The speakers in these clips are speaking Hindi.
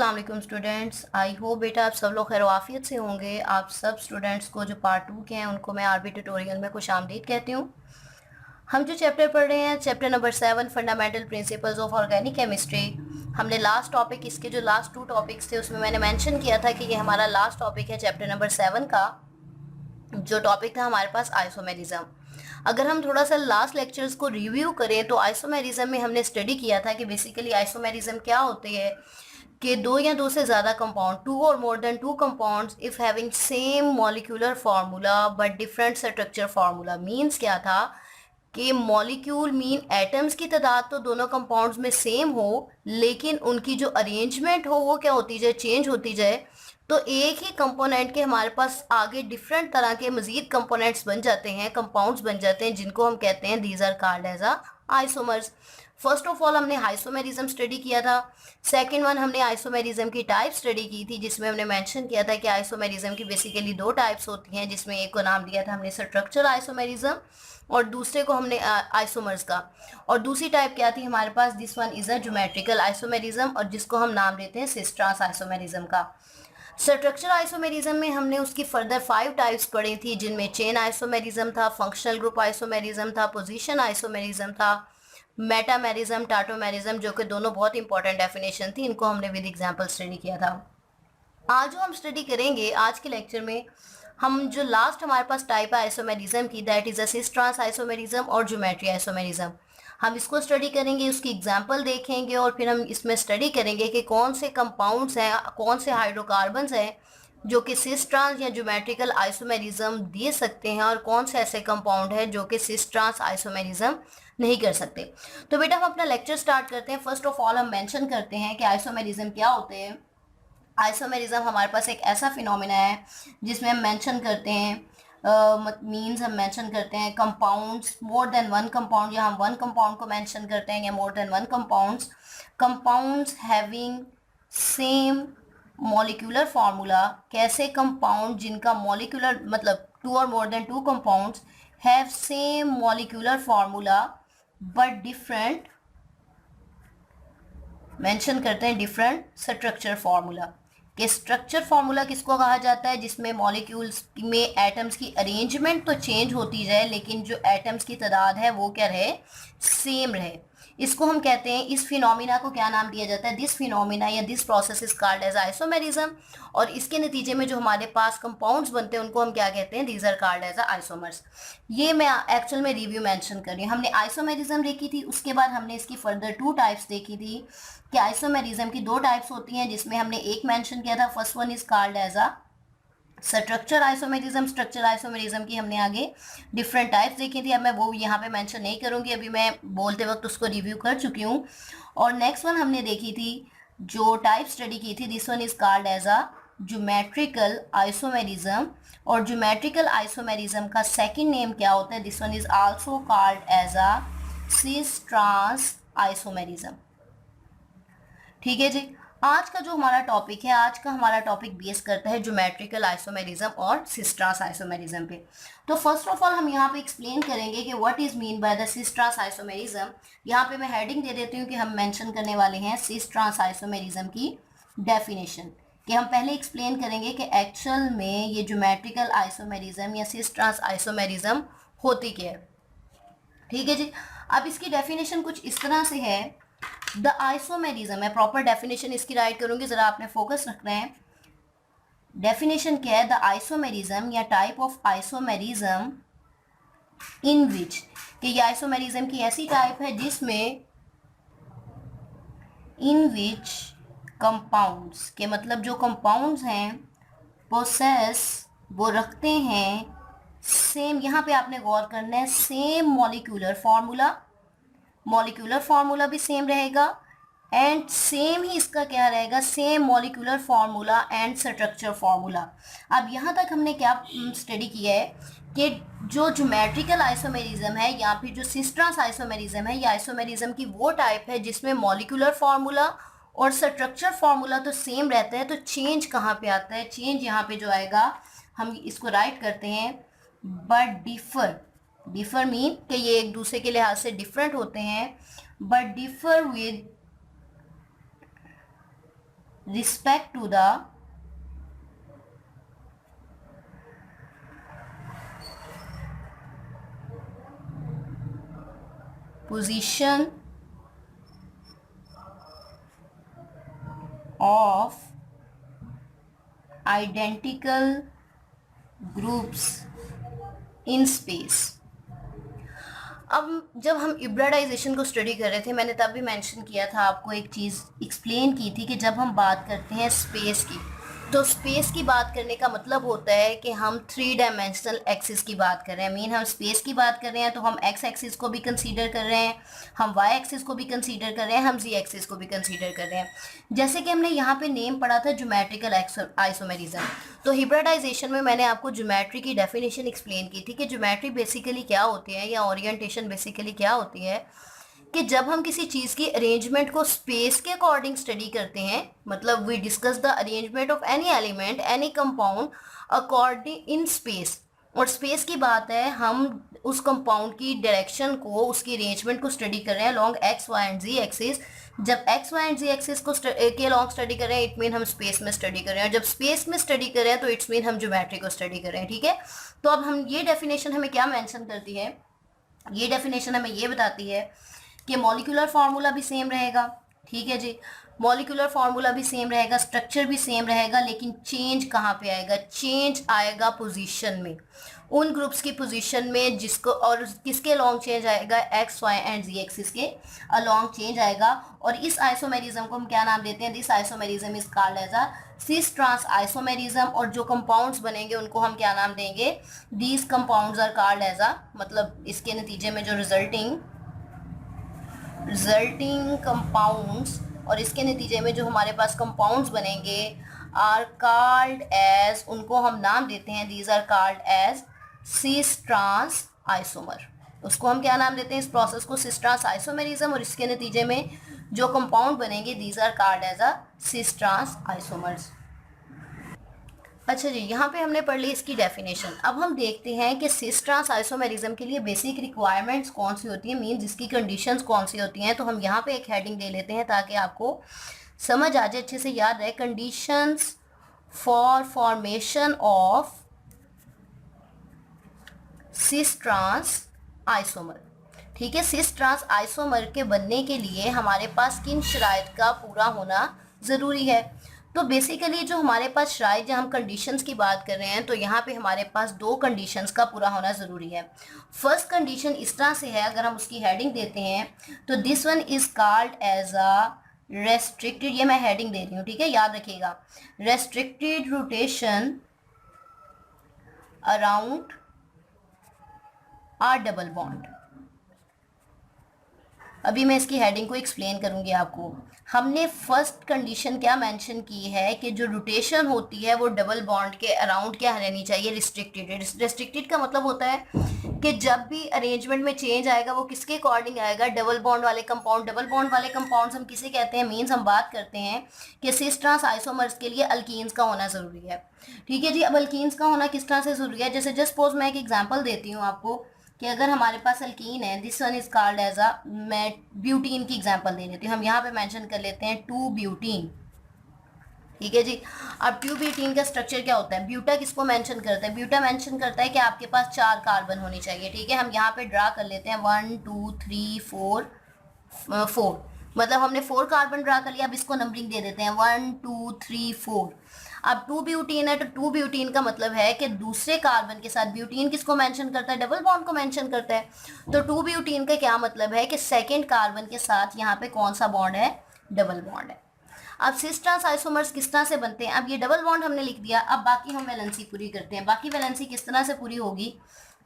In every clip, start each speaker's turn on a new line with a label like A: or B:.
A: अस्सलाम वालेकुम स्टूडेंट्स। आई होप बेटा आप सब लोग खैर आफियत से होंगे। आप सब स्टूडेंट्स को जो पार्ट 2 के हैं उनको मैं आरबी ट्यूटोरियल में खुशामदीद कहती हूँ। हम जो चैप्टर पढ़ रहे हैं chapter number 7 fundamental principles of organic chemistry. हमने लास्ट टॉपिक इसके जो लास्ट 2 टॉपिक्स थे उसमें मैंने मेंशन किया था कि ये हमारा लास्ट टॉपिक है चैप्टर नंबर 7 का। जो टॉपिक था हमारे पास आइसोमेरिज्म। अगर हम थोड़ा सा लास्ट लेक्चर्स को रिव्यू करें तो आइसोमेरिज्म में हमने स्टडी किया था कि बेसिकली आइसोमेरिज्म क्या होती है कि दो या दो से ज़्यादा कंपाउंड, टू और more than two compounds if having same molecular formula but different structure formula. Means क्या था कि मॉलिक्यूल मीन एटम्स की तादाद तो दोनों कंपाउंड्स में सेम हो लेकिन उनकी जो अरेंजमेंट हो वो क्या होती जाए, चेंज होती जाए। तो एक ही कंपोनेंट के हमारे पास आगे डिफरेंट तरह के मजीद कंपोनेंट्स बन जाते हैं, कंपाउंड्स बन जाते हैं जिनको हम कहते हैं these are called as isomers. First of all हमने आइसोमेरिज्म स्टडी किया था। सेकंड वन हमने आइसोमेरिज्म की टाइप स्टडी की थी जिसमें हमने मेंशन किया था कि आइसोमेरिज्म की बेसिकली दो टाइप्स होती हैं, जिसमें एक को नाम दिया था हमने स्ट्रक्चरल आइसोमेरिज्म और दूसरे को हमने आइसोमर्स का। और दूसरी टाइप क्या थी हमारे पास, this one is a geometrical isomerism और जिसको हम नाम देते हैं सिस ट्रांस आइसोमेरिज्म का। स्ट्रक्चरल आइसोमेरिज्म में हमने उसकी फर्दर 5 टाइप्स पढ़ी थी जिनमें चेन आइसोमेरिज्म था, फंक्शनल ग्रुप आइसोमेरिज्म था, पोजीशन आइसोमेरिज्म था, मेटामेरिज्म, टाटोमेरिज्म, जो कि दोनों बहुत इंपॉर्टेंट डेफिनेशन थी। इनको हमने विद एग्जांपल स्टडी किया था। आज जो हम स्टडी करेंगे आज के लेक्चर में, हम जो लास्ट हमारे पास टाइप है आइसोमेरिज्म की, that is a cis trans isomerism और ज्योमेट्री आइसोमेरिज्म। हम इसको स्टडी करेंगे, उसकी एग्जांपल देखेंगे और फिर हम इसमें स्टडी करेंगे कि कौन से कंपाउंड्स हैं, कौन से हाइड्रोकार्बन्स हैं जो कि सिस ट्रांस या ज्योमेट्रिकल आइसोमेरिज्म दे सकते हैं और कौन से ऐसे कंपाउंड हैं जो कि सिस ट्रांस आइसोमेरिज्म नहीं कर सकते। तो बेटा हम अपना लेक्चर स्टार्ट करते हैं। फर्स्ट ऑफ ऑल हम मेंशन करते हैं कि आइसोमेरिज्म क्या होते हैं। आइसोमेरिज्म हमारे पास एक ऐसा फिनोमिना है जिसमें हम मेंशन करते हैं मीन्स हम मेंशन करते हैं compounds, more than one compound, या हम वन कंपाउंड को मेंशन करते हैं या more than one compounds having same molecular formula. कैसे कंपाउंड जिनका मॉलिक्यूलर मतलब टू और more than two compounds have same molecular formula but different, mention करते हैं डिफरेंट स्ट्रक्चर फार्मूला। कि स्ट्रक्चर फार्मूला किसको कहा जाता है, जिसमें मॉलिक्यूल्स में एटम्स की अरेंजमेंट तो चेंज होती जाए लेकिन जो एटम्स की तादाद है वो क्या रहे, सेम रहे। इसको हम कहते हैं, इस फिनोमिना को क्या नाम दिया जाता है, दिस फिनोमिना या this process is called as isomerism. और इसके नतीजे में जो हमारे पास कंपाउंड्स बनते हैं उनको हम क्या कहते हैं, these are called as isomers. ये मैं एक्चुअल में रिव्यू मेंशन कर रही हूँ। हमने आइसोमेरिज्म देखी थी, उसके बाद हमने इसकी फर्दर 2 टाइप्स देखी थी कि आइसोमेरिज्म की 2 टाइप्स होती हैं जिसमें हमने एक मेंशन किया था, first one is called as structure isomerism. Structure isomerism की हमने आगे डिफरेंट टाइप्स देखी थी, अब मैं वो यहाँ पे मेंशन नहीं करूँगी, अभी मैं बोलते वक्त उसको रिव्यू कर चुकी हूँ। और नेक्स्ट वन हमने देखी थी, जो टाइप स्टडी की थी, this one is called as geometrical isomerism. और ज्योमेट्रिकल आइसोमेरिज्म का सेकेंड नेम क्या होता है, this one is also called as cis trans isomerism. ठीक है जी। आज का जो हमारा टॉपिक है, आज का हमारा टॉपिक बेस करता है ज्योमेट्रिकल आइसोमेरिज्म और सिस ट्रांस आइसोमेरिज्म पे। तो फर्स्ट ऑफ ऑल हम यहाँ पे एक्सप्लेन करेंगे कि what is mean by the cis trans isomerism. यहाँ पे मैं हेडिंग दे देती हूँ कि हम मेंशन करने वाले हैं सिस ट्रांस आइसोमेरिज्म की डेफिनेशन। कि हम पहले एक्सप्लेन करेंगे कि एक्चुअल में ये ज्योमेट्रिकल आइसोमेरिज्म या सिस ट्रांस आइसोमेरिज्म होती क्या है। ठीक है जी। अब इसकी डेफिनेशन कुछ इस तरह से है, द आइसोमेरिज्म, मैं प्रॉपर डेफिनेशन इसकी राइट करूंगी, जरा आपने फोकस रखना है। डेफिनेशन क्या है, द आइसोमेरिज्म या टाइप ऑफ आइसोमेरिज्म इन विच, कि ये आइसोमेरिज्म की ऐसी टाइप है जिसमें इन विच कंपाउंड्स के मतलब जो कंपाउंड्स हैं पोसेस, वो रखते हैं सेम, यहाँ पे आपने गौर करना है, same molecular formula, molecular formula भी सेम रहेगा एंड सेम ही इसका क्या रहेगा, same molecular formula and structure formula. अब यहाँ तक हमने क्या स्टडी किया है कि जो ज्योमेट्रिकल आइसोमेरिज्म है या फिर जो सिस ट्रांस आइसोमेरिज्म है, ये आइसोमेरिज्म की वो टाइप है जिसमें मॉलिक्यूलर फार्मूला और स्ट्रक्चर फार्मूला तो सेम रहता है। तो चेंज कहाँ पे आता है, चेंज यहाँ पे जो आएगा, हम इसको राइट करते हैं बट डिफर। डिफर मीन कि ये एक दूसरे के लिहाज से डिफरेंट होते हैं, but differ with respect to the position of identical groups in space। अब जब हम हिब्रिडाइजेशन को स्टडी कर रहे थे, मैंने तब भी मेंशन किया था, आपको एक चीज़ एक्सप्लेन की थी कि जब हम बात करते हैं स्पेस की, तो स्पेस की बात करने का मतलब होता है कि हम 3 डायमेंशनल एक्सिस की बात कर रहे हैं। मीन हम स्पेस की बात कर रहे हैं तो हम एक्स एक्सिस को भी कंसीडर कर रहे हैं, हम वाई एक्सिस को भी कंसीडर कर रहे हैं, हम जी एक्सिस को भी कंसीडर कर रहे हैं। जैसे कि हमने यहाँ पे नेम पढ़ा था ज्योमेट्रिकल आइसोमेरिज्म, तो हिब्रिडाइजेशन में मैंने आपको ज्योमेट्री की डेफिनेशन एक्सप्लेन की थी कि ज्योमेट्री बेसिकली क्या होती है, या ओरिएंटेशन बेसिकली क्या होती है, कि जब हम किसी चीज़ की अरेंजमेंट को स्पेस के अकॉर्डिंग स्टडी करते हैं, मतलब we discuss the arrangement of any element any compound according in space. और स्पेस की बात है, हम उस कंपाउंड की डायरेक्शन को, उसकी अरेंजमेंट को स्टडी कर रहे हैं long X Y and Z axis. जब X Y and Z axis को के लॉन्ग स्टडी कर रहे हैं, इट मीन हम स्पेस में स्टडी कर रहे हैं। जब स्पेस में स्टडी कर रहे हैं तो इट्स मीन हम ज्योमेट्री को स्टडी कर रहे हैं। ठीक है, तो अब हम ये डेफिनेशन हमें क्या मेंशन करती है, ये डेफिनेशन हमें ये बताती है कि मॉलिक्यूलर फार्मूला भी सेम रहेगा। ठीक है जी, मॉलिक्यूलर फार्मूला भी सेम रहेगा, स्ट्रक्चर भी सेम रहेगा, लेकिन चेंज कहाँ पे आएगा, चेंज आएगा पोजीशन में, उन ग्रुप्स की पोजीशन में जिसको, और किसके अलॉन्ग चेंज आएगा, X Y and Z axis के अलॉन्ग चेंज आएगा। और इस आइसोमेरिज्म को हम क्या नाम देते हैं, this isomerism is called as a cis trans isomerism. और जो कंपाउंड्स बनेंगे उनको हम क्या नाम देंगे, these compounds are called as a, मतलब इसके नतीजे में जो रिजल्टिंग कंपाउंड्स, और इसके नतीजे में जो हमारे पास कंपाउंड्स बनेंगे आर कॉल्ड एज, उनको हम नाम देते हैं, these are called as cis trans isomer. उसको हम क्या नाम देते हैं, इस प्रोसेस को सिस ट्रांस आइसोमेरिज्म। और इसके नतीजे में जो कंपाउंड बनेंगे these are called as a cis trans isomers. अच्छा जी, यहाँ पे हमने पढ़ ली इसकी डेफिनेशन। अब हम देखते हैं कि सिस ट्रांस आइसोमेरिज्म के लिए बेसिक रिक्वायरमेंट्स कौन सी होती है, मीन जिसकी कंडीशंस कौन सी होती हैं। तो हम यहाँ पे एक हेडिंग दे लेते हैं ताकि आपको समझ आ जाए, अच्छे से याद रहे। Conditions for formation of cis trans isomer. ठीक है, सिस ट्रांस आइसोमर के बनने के लिए हमारे पास किन शराइत का पूरा होना ज़रूरी है। तो बेसिकली जो हमारे पास शराइत, जब हम कंडीशंस की बात कर रहे हैं, तो यहाँ पे हमारे पास 2 कंडीशंस का पूरा होना ज़रूरी है। फर्स्ट कंडीशन इस तरह से है, अगर हम उसकी हेडिंग देते हैं तो this one is called as a restricted, ये मैं हेडिंग दे रही हूँ, ठीक है, याद रखिएगा, रेस्ट्रिक्टेड रोटेशन अराउंड आ डबल बॉन्ड। अभी मैं इसकी हेडिंग को एक्सप्लेन करूंगी आपको। हमने फर्स्ट कंडीशन क्या मेंशन की है कि जो रोटेशन होती है वो डबल बॉन्ड के अराउंड क्या रहनी चाहिए, रिस्ट्रिक्टेड। रिस्ट्रिक्टेड का मतलब होता है कि जब भी अरेंजमेंट में चेंज आएगा वो किसके अकॉर्डिंग आएगा, डबल बॉन्ड वाले कंपाउंड। डबल बॉन्ड वाले कंपाउंड्स हम किसे कहते हैं, मीन्स हम बात करते हैं कि सिस ट्रांस आइसोमर्स के लिए अल्कीन्स का होना ज़रूरी है। ठीक है जी, अब अल्कीन्स का होना किस तरह से ज़रूरी है, जैसे जस्ट सपोज मैं एक एग्जाम्पल देती हूँ आपको कि अगर हमारे पास अल्कीन है, this one is called as a, मैं ब्यूटीन की एग्जांपल दे देती हूँ। हम यहाँ पे मेंशन कर लेते हैं 2 ब्यूटीन। ठीक है जी, अब 2 ब्यूटीन का स्ट्रक्चर क्या होता है, ब्यूटा किसको मेंशन करता है, ब्यूटा मेंशन करता है कि आपके पास 4 कार्बन होनी चाहिए। ठीक है, हम यहाँ पे ड्रा कर लेते हैं 1 2 3 4 4, मतलब हमने 4 कार्बन ड्रा कर लिया। अब इसको नंबरिंग दे देते हैं 1 2 3 4। अब 2 ब्यूटीन है तो 2 ब्यूटीन का मतलब है कि दूसरे कार्बन के साथ, ब्यूटीन किसको मेंशन करता है, डबल बॉन्ड को मेंशन करता है। तो 2 ब्यूटीन का क्या मतलब है कि सेकंड कार्बन के साथ यहाँ पे कौन सा बॉन्ड है, डबल बॉन्ड है। अब सिस ट्रांस आइसोमर्स किस तरह से बनते हैं, अब ये डबल बॉन्ड हमने लिख दिया। अब बाकी हम वैलेंसी पूरी करते हैं। बाकी वैलेंसी किस तरह से पूरी होगी,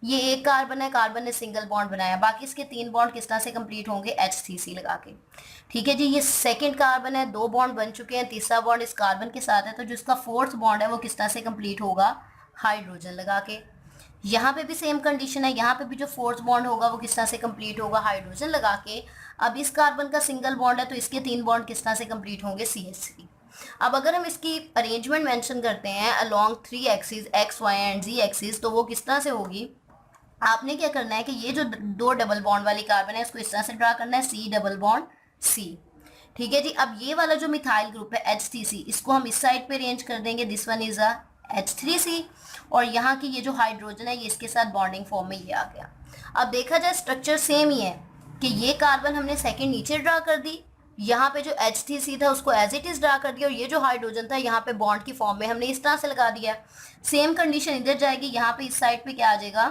A: ये एक कार्बन है, कार्बन ने सिंगल बॉन्ड बनाया, बाकी इसके 3 बॉन्ड किस तरह से कंप्लीट होंगे, HCC लगा के। ठीक है जी, ये सेकंड कार्बन है, 2 बॉन्ड बन चुके हैं, तीसरा बॉन्ड इस कार्बन के साथ है, तो जो इसका 4th बॉन्ड है वो किस तरह से कंप्लीट होगा, हाइड्रोजन लगा के। यहाँ पे भी सेम कंडीशन है, यहाँ पे भी जो 4th बॉन्ड होगा वो किस तरह से कंप्लीट होगा, हाइड्रोजन लगा के। अब इस कार्बन का सिंगल बॉन्ड है तो इसके 3 बॉन्ड किस तरह से कंप्लीट होंगे, CH3। अब अगर हम इसकी अरेंजमेंट मेंशन करते हैं along 3 axis, X Y and Z axis, तो वो किस तरह से होगी, आपने क्या करना है कि ये जो 2 डबल बॉन्ड वाली कार्बन है इसको इस तरह से ड्रा करना है, C डबल बॉन्ड C। ठीक है जी। अब ये वाला जो मिथाइल ग्रुप है HCC, इसको हम इस साइड पे अरेंज कर देंगे, this one is a H3C, और यहाँ की ये जो हाइड्रोजन है ये इसके साथ बॉन्डिंग फॉर्म में ये आ गया। अब देखा जाए स्ट्रक्चर सेम ही है कि ये कार्बन हमने सेकंड नीचे ड्रा कर दी, यहाँ पे जो H3C था उसको एज इट इज ड्रा कर दिया, और ये जो हाइड्रोजन था यहाँ पे बॉन्ड की फॉर्म में हमने इस तरह से लगा दिया। सेम कंडीशन इधर जाएगी, यहाँ पे इस साइड पे क्या आ जाएगा,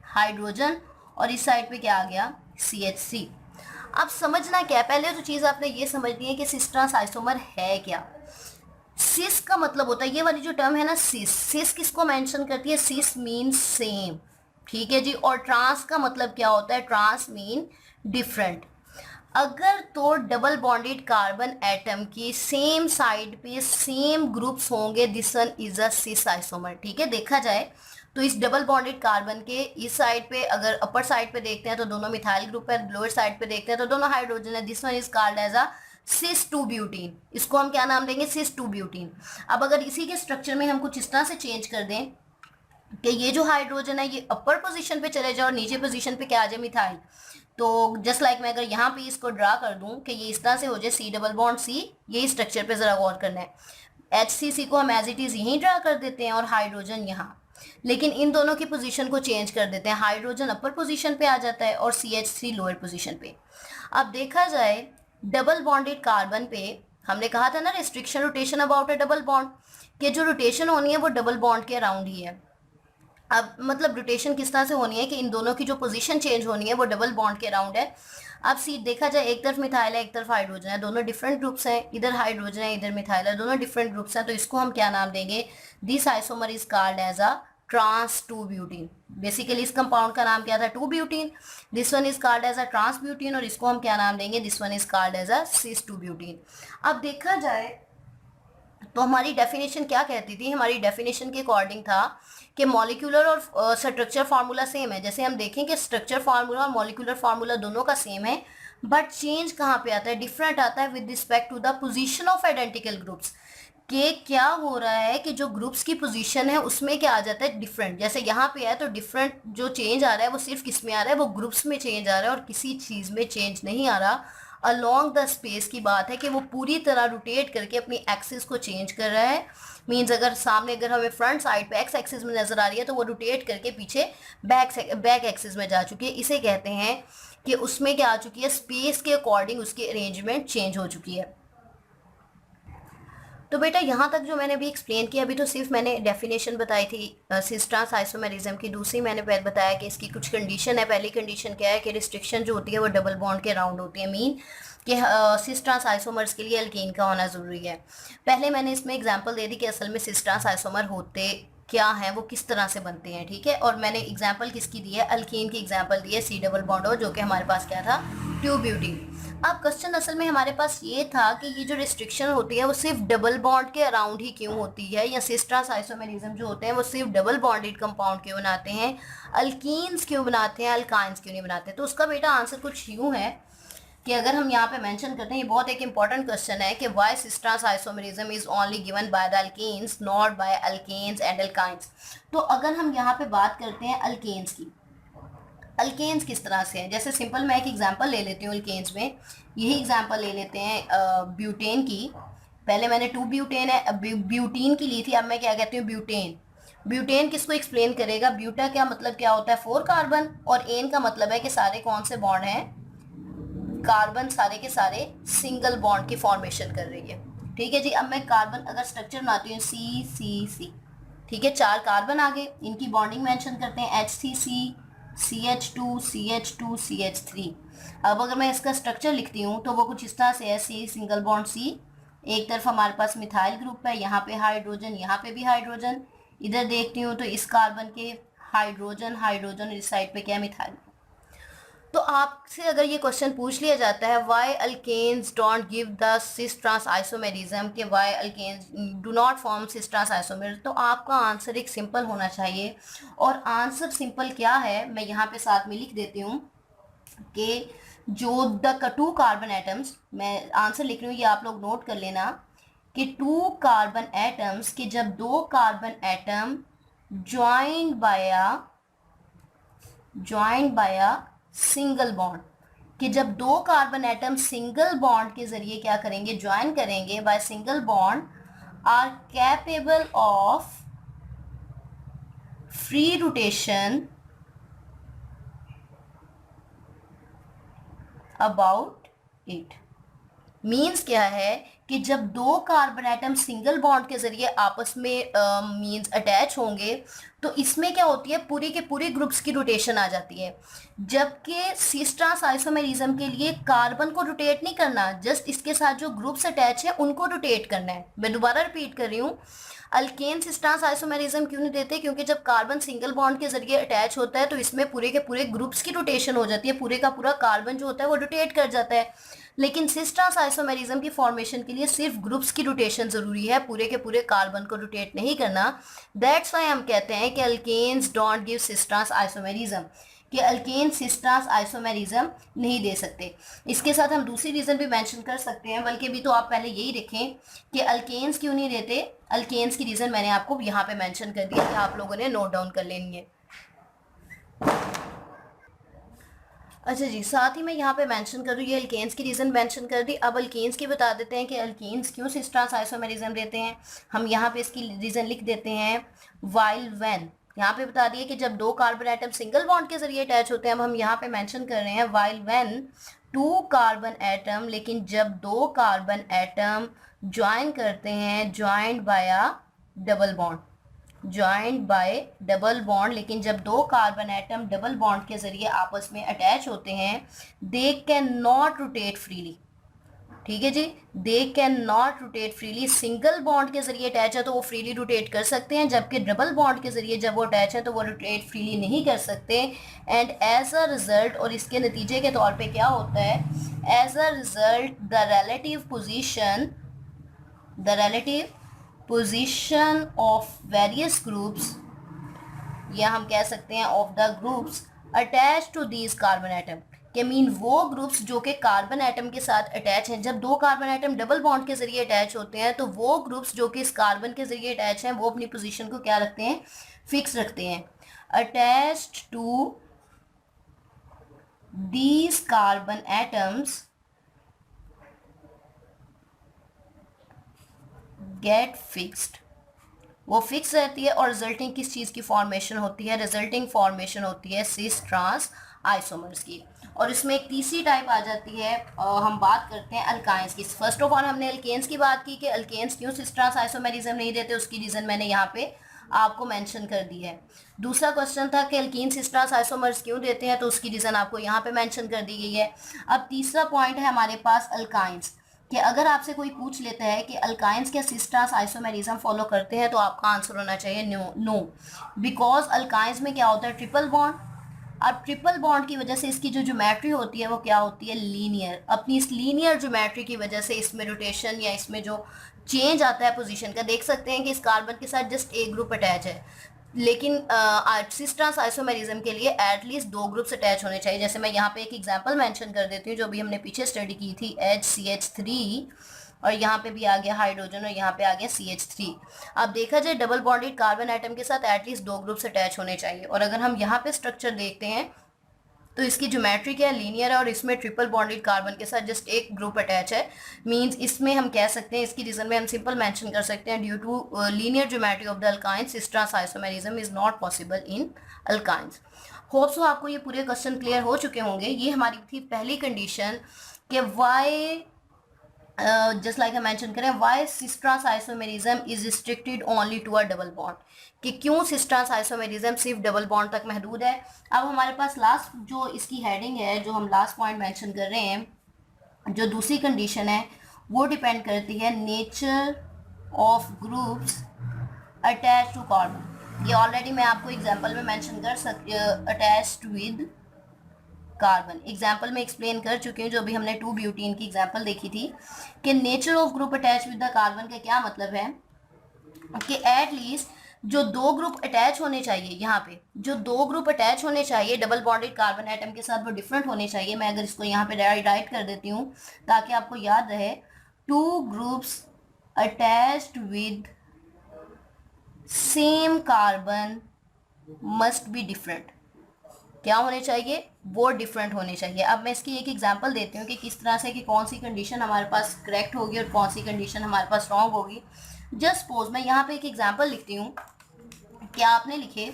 A: हाइड्रोजन, और इस साइड पे क्या आ गया, CH3। अब समझना क्या है, पहले तो चीज़ आपने ये समझनी है कि सिस ट्रांस आइसोमर है क्या। सिस का मतलब होता है, ये वाली जो टर्म है ना सिस, सिस किसको मेंशन करती है, सिस मीन सेम, ठीक है जी। और ट्रांस का मतलब क्या होता है, ट्रांस मीन डिफरेंट। अगर तो डबल बॉन्डेड कार्बन एटम की सेम साइड पे सेम ग्रुप्स होंगे, this one is a cis isomer, ठीक है। देखा जाए तो इस डबल बॉन्डेड कार्बन के इस साइड पे अगर अपर साइड पे देखते हैं तो दोनों मिथाइल ग्रुप है, लोअर साइड पे देखते हैं तो दोनों हाइड्रोजन है, this one is called as a cis 2 butene. इसको हम क्या नाम देंगे, सिस 2 ब्यूटीन। अब अगर इसी के स्ट्रक्चर में हम कुछ इस तरह से चेंज कर दें कि ये जो हाइड्रोजन है ये अपर पोजीशन पे चले जाए और नीचे पोजीशन पे क्या आ जाए, मिथाइल, तो जस्ट लाइक मैं अगर यहाँ पे इसको ड्रा कर दूं कि ये इस तरह से हो जाए C डबल बॉन्ड C, यही स्ट्रक्चर पे जरा गौर करना है। HCC को हम एज इट इज यहीं ड्रा कर देते हैं और हाइड्रोजन यहाँ, लेकिन इन दोनों की पोजीशन को चेंज कर देते हैं, हाइड्रोजन अपर पोजीशन पे आ जाता है और CH3 लोअर पोजीशन पे। अब देखा जाए डबल बॉन्डेड कार्बन पे हमने कहा था ना restriction rotation about a double bond, कि जो रोटेशन होनी है वो डबल बॉन्ड के अराउंड ही है। अब मतलब रोटेशन किस तरह से होनी है कि इन दोनों की जो पोजीशन चेंज होनी है वो डबल बॉन्ड के अराउंड है। अब सीट देखा जाए, एक तरफ मिथाइल है एक तरफ हाइड्रोजन है, दोनों डिफरेंट ग्रुप्स हैं, इधर हाइड्रोजन है इधर मिथाइल है, दोनों डिफरेंट ग्रुप्स हैं, तो इसको हम क्या नाम देंगे, this isomer is called as a trans 2 butene. Basically इस कंपाउंड का नाम क्या था, 2 butene, this one is called as a trans butene, और इसको हम क्या नाम देंगे, this one is called as a cis 2 butene. अब देखा जाए तो हमारी डेफिनेशन क्या कहती थी, हमारी डेफिनेशन के अकॉर्डिंग था कि मॉलिक्यूलर और स्ट्रक्चर फार्मूला सेम है। जैसे हम देखें कि स्ट्रक्चर फार्मूला और मॉलिक्यूलर फार्मूला दोनों का सेम है, बट चेंज कहाँ पे आता है, डिफरेंट आता है with respect to the position of identical groups. कि क्या हो रहा है कि जो ग्रुप्स की पोजीशन है उसमें क्या आ जाता है, डिफरेंट। जैसे यहाँ पे है तो डिफरेंट जो चेंज आ रहा है वो सिर्फ किस में आ रहा है, वो ग्रुप्स में चेंज आ रहा है और किसी चीज़ में चेंज नहीं आ रहा। अलोंग द स्पेस की बात है कि वो पूरी तरह रोटेट करके अपनी एक्सिस को चेंज कर रहा है। मीन्स अगर सामने अगर हमें फ्रंट साइड पे एक्स एक्सिस में नज़र आ रही है तो वो रोटेट करके पीछे बैक एक्सिस में जा चुकी है। इसे कहते हैं कि उसमें क्या आ चुकी है, स्पेस के अकॉर्डिंग उसकी अरेंजमेंट चेंज हो चुकी है। तो बेटा यहाँ तक जो मैंने अभी एक्सप्लेन किया, अभी तो सिर्फ मैंने डेफिनेशन बताई थी सिस ट्रांस आइसोमेरिज्म की। दूसरी मैंने बताया कि इसकी कुछ कंडीशन है। पहली कंडीशन क्या है कि रिस्ट्रिक्शन जो होती है वो डबल बॉन्ड के अराउंड होती है, मीन कि सिस ट्रांस आइसोमर्स के लिए अल्कीन का होना ज़रूरी है। पहले मैंने इसमें एग्जांपल दे दी कि असल में सिस ट्रांस आइसोमर होते क्या हैं, वो किस तरह से बनते हैं, ठीक है। और मैंने एग्जांपल किसकी दी है, अल्कीन की एग्जांपल दी है, C डबल बॉन्ड हो, जो कि हमारे पास क्या था, 2 ब्यूटीन। अब क्वेश्चन असल में हमारे पास ये था कि ये जो रिस्ट्रिक्शन होती है वो सिर्फ डबल बॉन्ड के अराउंड ही क्यों होती है, या सिस ट्रांस आइसोमेरिज्म जो होते हैं वो सिर्फ डबल बॉन्डेड कंपाउंड क्यों बनाते हैं, अल्कीन्स क्यों बनाते हैं, अल्काइंस क्यों नहीं बनाते। तो उसका बेटा आंसर कुछ यूँ है कि अगर हम यहाँ पे मेंशन करते हैं, ये बहुत एक इंपॉर्टेंट क्वेश्चन है कि why cis trans isomerism is only given by the alkenes not by alkanes and alkynes. तो अगर हम यहाँ पे बात करते हैं अल्केन्स की, अल्केन्स किस तरह से हैं, जैसे सिंपल मैं एक एग्जांपल ले लेती हूँ अल्केन्स में। यही एग्जांपल ले लेते हैं ब्यूटेन की। पहले मैंने 2 ब्यूटेन है ब्यूटीन की ली थी, अब मैं क्या कहती हूँ, ब्यूटेन। ब्यूटेन किसको एक्सप्लेन करेगा, ब्यूटा क्या मतलब क्या होता है, 4 कार्बन, और एन का मतलब है कि सारे कौन से बॉन्ड हैं, कार्बन सारे के सारे सिंगल बॉन्ड की फॉर्मेशन कर रही है, ठीक है जी। अब मैं कार्बन अगर स्ट्रक्चर बनाती हूँ CCC, ठीक है, 4 कार्बन आ गए, इनकी बॉन्डिंग मेंशन करते हैं HCC CH2 CH2 CH3। अब अगर मैं इसका स्ट्रक्चर लिखती हूँ तो वो कुछ इस तरह से है, C सिंगल बॉन्ड C, एक तरफ हमारे पास मिथाइल ग्रुप है, यहाँ पे हाइड्रोजन, यहाँ पे भी हाइड्रोजन, इधर देखती हूँ तो इस कार्बन के हाइड्रोजन हाइड्रोजन, इस साइड पे क्या है, मिथाइल। तो आपसे अगर ये क्वेश्चन पूछ लिया जाता है why alkanes don't give the cis trans isomerism, के why alkanes do not form cis trans isomer, तो आपका आंसर एक सिंपल होना चाहिए। और आंसर सिंपल क्या है मैं यहाँ पे साथ में लिख देती हूँ कि जो द 2 कार्बन एटम्स, मैं आंसर लिख रही हूँ ये आप लोग नोट कर लेना, कि 2 कार्बन एटम्स के जब 2 carbon atom joined bye a single bond, कि जब दो कार्बन एटम सिंगल बॉन्ड के जरिए क्या करेंगे, ज्वाइन करेंगे by single bond, are capable of free rotation about it. Means क्या है कि जब दो कार्बन एटम सिंगल बॉन्ड के जरिए आपस में मीन्स अटैच होंगे तो इसमें क्या होती है, पूरे के पूरे ग्रुप्स की रोटेशन आ जाती है। जबकि सिस ट्रांस आइसोमेरिज्म के लिए कार्बन को रोटेट नहीं करना, जस्ट इसके साथ जो ग्रुप्स अटैच है उनको रोटेट करना है। मैं दोबारा रिपीट कर रही हूँ, अल्केन सिस ट्रांस आइसोमेरिज्म क्यों नहीं देते, क्योंकि जब कार्बन सिंगल बॉन्ड के जरिए अटैच होता है तो इसमें पूरे के पूरे ग्रुप्स की रोटेशन हो जाती है, पूरे का पूरा कार्बन जो होता है वो रोटेट कर जाता है। लेकिन सिस ट्रांस आइसोमेरिज्म की फॉर्मेशन के लिए सिर्फ ग्रुप्स की रोटेशन जरूरी है, पूरे के पूरे कार्बन को रोटेट नहीं करना। दैट्स व्हाई हम कहते हैं कि alkanes don't give cis trans isomerism, कि अल्केन सिस ट्रांस आइसोमेरिज्म नहीं दे सकते। इसके साथ हम दूसरी रीज़न भी मेंशन कर सकते हैं, बल्कि भी तो आप पहले यही देखें कि अल्केन्स क्यों नहीं देते। अल्केन्स की रीज़न मैंने आपको यहाँ पे मेंशन कर दिया कि आप लोगों ने नोट डाउन कर लेनी है। अच्छा जी, साथ ही मैं यहाँ पे मेंशन कर दूँ, ये अल्केन्स की रीज़न मेंशन कर दी। अब अल्केन्स की बता देते हैं कि अल्केन्स क्यों सिस ट्रांस आइसोमेरिज्म देते हैं। हम यहाँ पे इसकी रीज़न लिख देते हैं, वाइल व्हेन, यहाँ पे बता दिए कि जब दो कार्बन एटम सिंगल बॉन्ड के जरिए अटैच होते हैं। अब हम यहाँ पे मेंशन कर रहे हैं while when two carbon atom, लेकिन जब दो कार्बन एटम ज्वाइन करते हैं, joined by double bond, joint by double bond, लेकिन जब दो कार्बन एटम डबल बॉन्ड के जरिए आपस में अटैच होते हैं, they can not rotate freely. ठीक है जी, they can not rotate freely. Single bond के जरिए अटैच है तो वो फ्रीली रोटेट कर सकते हैं, जबकि डबल बॉन्ड के जरिए जब वो अटैच है तो वो रोटेट फ्रीली नहीं कर सकते। एंड एज अ रिजल्ट, और इसके नतीजे के तौर पे क्या होता है, as a result the relative position of various groups, या हम कह सकते हैं of the groups attach to these carbon atom, के मीन वो ग्रुप्स जो कि कार्बन एटम के साथ अटैच हैं। जब दो कार्बन एटम डबल बॉन्ड के जरिए अटैच होते हैं तो वो ग्रुप्स जो कि इस कार्बन के जरिए अटैच हैं वो अपनी पोजीशन को क्या रखते हैं, फिक्स रखते हैं। Attached to these carbon atoms get fixed, वो फिक्स रहती है। और रिजल्टिंग किस चीज़ की फॉर्मेशन होती है, रिजल्टिंग फॉर्मेशन होती है सिस ट्रांस आइसोमर्स की। और इसमें एक तीसरी टाइप आ जाती है, हम बात करते हैं अल्काइंस की। फर्स्ट ऑफ ऑल हमने अल्केन्स की बात की कि अल्केन्स क्यों सिस ट्रांस आइसोमेरिज्म नहीं देते, उसकी रीज़न मैंने यहाँ पे आपको मेंशन कर दी है। दूसरा क्वेश्चन था कि अल्कीन सिस ट्रांस आइसोमर्स क्यों देते हैं, तो उसकी रीज़न आपको यहाँ पे मेंशन कर दी गई है। अब तीसरा पॉइंट है हमारे पास अल्काइंस, कि अगर आपसे कोई पूछ लेता है कि अल्काइंस क्या सिस ट्रांस आइसोमेरिज्म फॉलो करते हैं, तो आपका आंसर होना चाहिए नो, बिकॉज अल्काइंस में क्या होता है, ट्रिपल बॉन्ड। अब ट्रिपल बॉन्ड की वजह से इसकी जो ज्योमेट्री होती है वो क्या होती है, लीनियर। अपनी इस लीनियर ज्योमेट्री की वजह से इसमें रोटेशन या इसमें जो चेंज आता है पोजीशन का, देख सकते हैं कि इस कार्बन के साथ जस्ट एक ग्रुप अटैच है, लेकिन सिस ट्रांस आइसोमेरिज्म के लिए एटलीस्ट दो ग्रुप्स अटैच होने चाहिए। जैसे मैं यहाँ पे एक एग्जांपल मेंशन कर देती हूँ जो भी हमने पीछे स्टडी की थी, HCH3, और यहाँ पे भी आ गया हाइड्रोजन और यहाँ पे आ गया CH3। अब देखा जाए डबल बॉन्डेड कार्बन आइटम के साथ एटलीस्ट दो ग्रुप्स अटैच होने चाहिए। और अगर हम यहाँ पे स्ट्रक्चर देखते हैं तो इसकी ज्योमेट्री क्या है, लीनियर है, और इसमें ट्रिपल बॉन्डेड कार्बन के साथ जस्ट एक ग्रुप अटैच है। मींस इसमें हम कह सकते हैं, इसकी रीजन में हम सिंपल मेंशन कर सकते हैं, due to linear geometry of the alkynes cis trans isomerism is not possible in alkynes. Hope so आपको ये पूरे क्वेश्चन क्लियर हो चुके होंगे। ये हमारी थी पहली कंडीशन कि वाई, जस्ट लाइक मेंशन करें, why cis trans isomerism is restricted only to a double bond, कि क्यों सिस ट्रांस आइसोमेरिज्म सिर्फ डबल बॉन्ड तक महदूद है। अब हमारे पास लास्ट जो इसकी हेडिंग है, जो हम लास्ट पॉइंट मेंशन कर रहे हैं, जो दूसरी कंडीशन है वो डिपेंड करती है nature of groups attach to carbon. ये ऑलरेडी मैं आपको एग्जांपल में मेंशन कर सकती, अटैच्ड विद कार्बन एग्जाम्पल में एक्सप्लेन कर चुकी हूँ, जो भी हमने 2-ब्यूटीन की एग्जाम्पल देखी थी, कि nature of group attach with the carbon का क्या मतलब है, कि एटलीस्ट जो दो ग्रुप अटैच होने चाहिए, यहाँ पे जो दो ग्रुप अटैच होने चाहिए डबल बॉन्डेड कार्बन एटम के साथ, वो डिफरेंट होने चाहिए। मैं अगर इसको यहाँ पे राइट कर देती हूँ ताकि आपको याद रहे, two groups attached with same carbon must be different. क्या होने चाहिए, वो डिफरेंट होने चाहिए। अब मैं इसकी एक एग्जांपल देती हूँ कि किस तरह से कि कौन सी कंडीशन हमारे पास करेक्ट होगी और कौन सी कंडीशन हमारे पास रॉन्ग होगी। जस्ट सपोज मैं यहाँ पे एक एग्जांपल लिखती हूँ। क्या आपने लिखे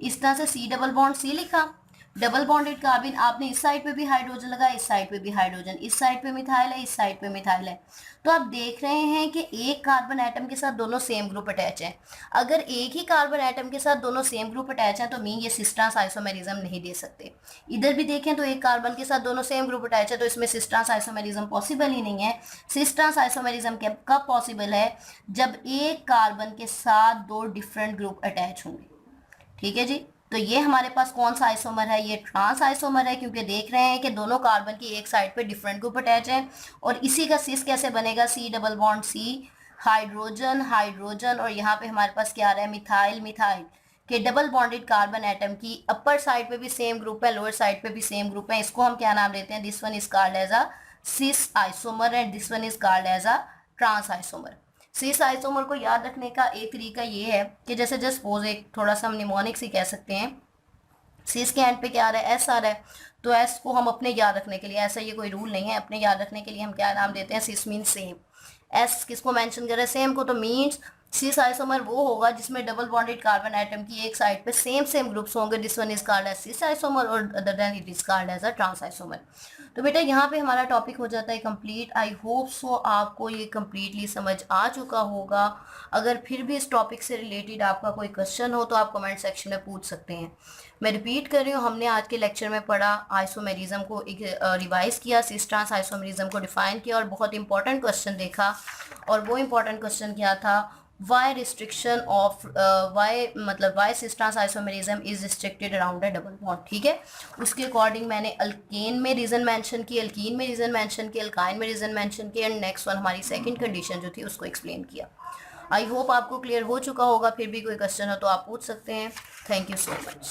A: इस तरह से सी डबल बॉन्ड सी लिखा, डबल बॉन्डेड कार्बन, आपने इस साइड पे भी हाइड्रोजन लगा, इस साइड पे भी हाइड्रोजन, इस साइड पे मिथाइल है, इस साइड पे मिथाइल है। तो आप देख रहे हैं कि एक कार्बन एटम के साथ दोनों सेम ग्रुप अटैच है। अगर एक ही कार्बन एटम के साथ दोनों सेम ग्रुप अटैच हैं तो मीन ये सिस्टर्स आइसोमेरिज्म नहीं दे सकते। इधर भी देखें तो एक कार्बन के साथ दोनों सेम ग्रुप अटैच है, तो इसमें सिस्टर्स आइसोमेरिज्म पॉसिबल ही नहीं है। सिस्टर्स आइसोमेरिज्म कब पॉसिबल है, जब एक कार्बन के साथ दो डिफरेंट ग्रुप अटैच होंगे। ठीक है जी, तो ये हमारे पास कौन सा आइसोमर है, ये ट्रांस आइसोमर है, क्योंकि देख रहे हैं कि दोनों कार्बन की एक साइड पे डिफरेंट ग्रुप अटैच है। और इसी का सिस कैसे बनेगा, C double bond C, hydrogen hydrogen, और यहाँ पे हमारे पास क्या आ रहा है, मिथाइल मिथाइल के डबल बॉन्डेड कार्बन एटम की अपर साइड पे भी सेम ग्रुप है, लोअर साइड पे भी सेम ग्रुप है। इसको हम क्या नाम देते हैं, this one is called as a cis isomer and this one is called as a trans isomer. Cis isomer को याद रखने का एक तरीका ये है कि जैसे जस्ट सपोज एक थोड़ा सा हम निमोनिक ही कह सकते हैं, सिस के एंड पे क्या आ रहा है, एस आ रहा है, तो एस को हम अपने याद रखने के लिए, ऐसा ये कोई रूल नहीं है, अपने याद रखने के लिए हम क्या नाम देते हैं, सिस मीन सेम। एस किसको मेंशन कर रहे हैं, सेम को, तो मीन्स सिस आइसोमर वो होगा जिसमें डबल बॉन्डेड कार्बन एटम की एक साइड पे सेम सेम ग्रुप्स होंगे। This one is called as cis isomer और other then it is called as a trans isomer. तो बेटा यहाँ पे हमारा टॉपिक हो जाता है कंप्लीट। आई होप सो आपको ये कम्प्लीटली समझ आ चुका होगा। अगर फिर भी इस टॉपिक से रिलेटेड आपका कोई क्वेश्चन हो तो आप कमेंट सेक्शन में पूछ सकते हैं। मैं रिपीट कर रही हूँ, हमने आज के लेक्चर में पढ़ा आइसोमेरिज्म को रिवाइज किया, सिस ट्रांस आइसोमेरिज्म को डिफाइन किया और बहुत इंपॉर्टेंट क्वेश्चन देखा। और वो इंपॉर्टेंट क्वेश्चन क्या था, वाई रिस्ट्रिक्शन ऑफ वाई मतलब why cis trans isomerism is restricted around a double bond. ठीक है, उसके अकॉर्डिंग मैंने अल्केन में रीजन मेंशन की, अल्कीन में रीजन मेंशन की, अल्काइन में रीजन मेंशन की, एंड नेक्स्ट वन हमारी सेकंड कंडीशन जो थी उसको एक्सप्लेन किया। आई होप आपको क्लियर हो चुका होगा। फिर भी कोई क्वेश्चन हो तो आप पूछ सकते हैं। Thank you so much.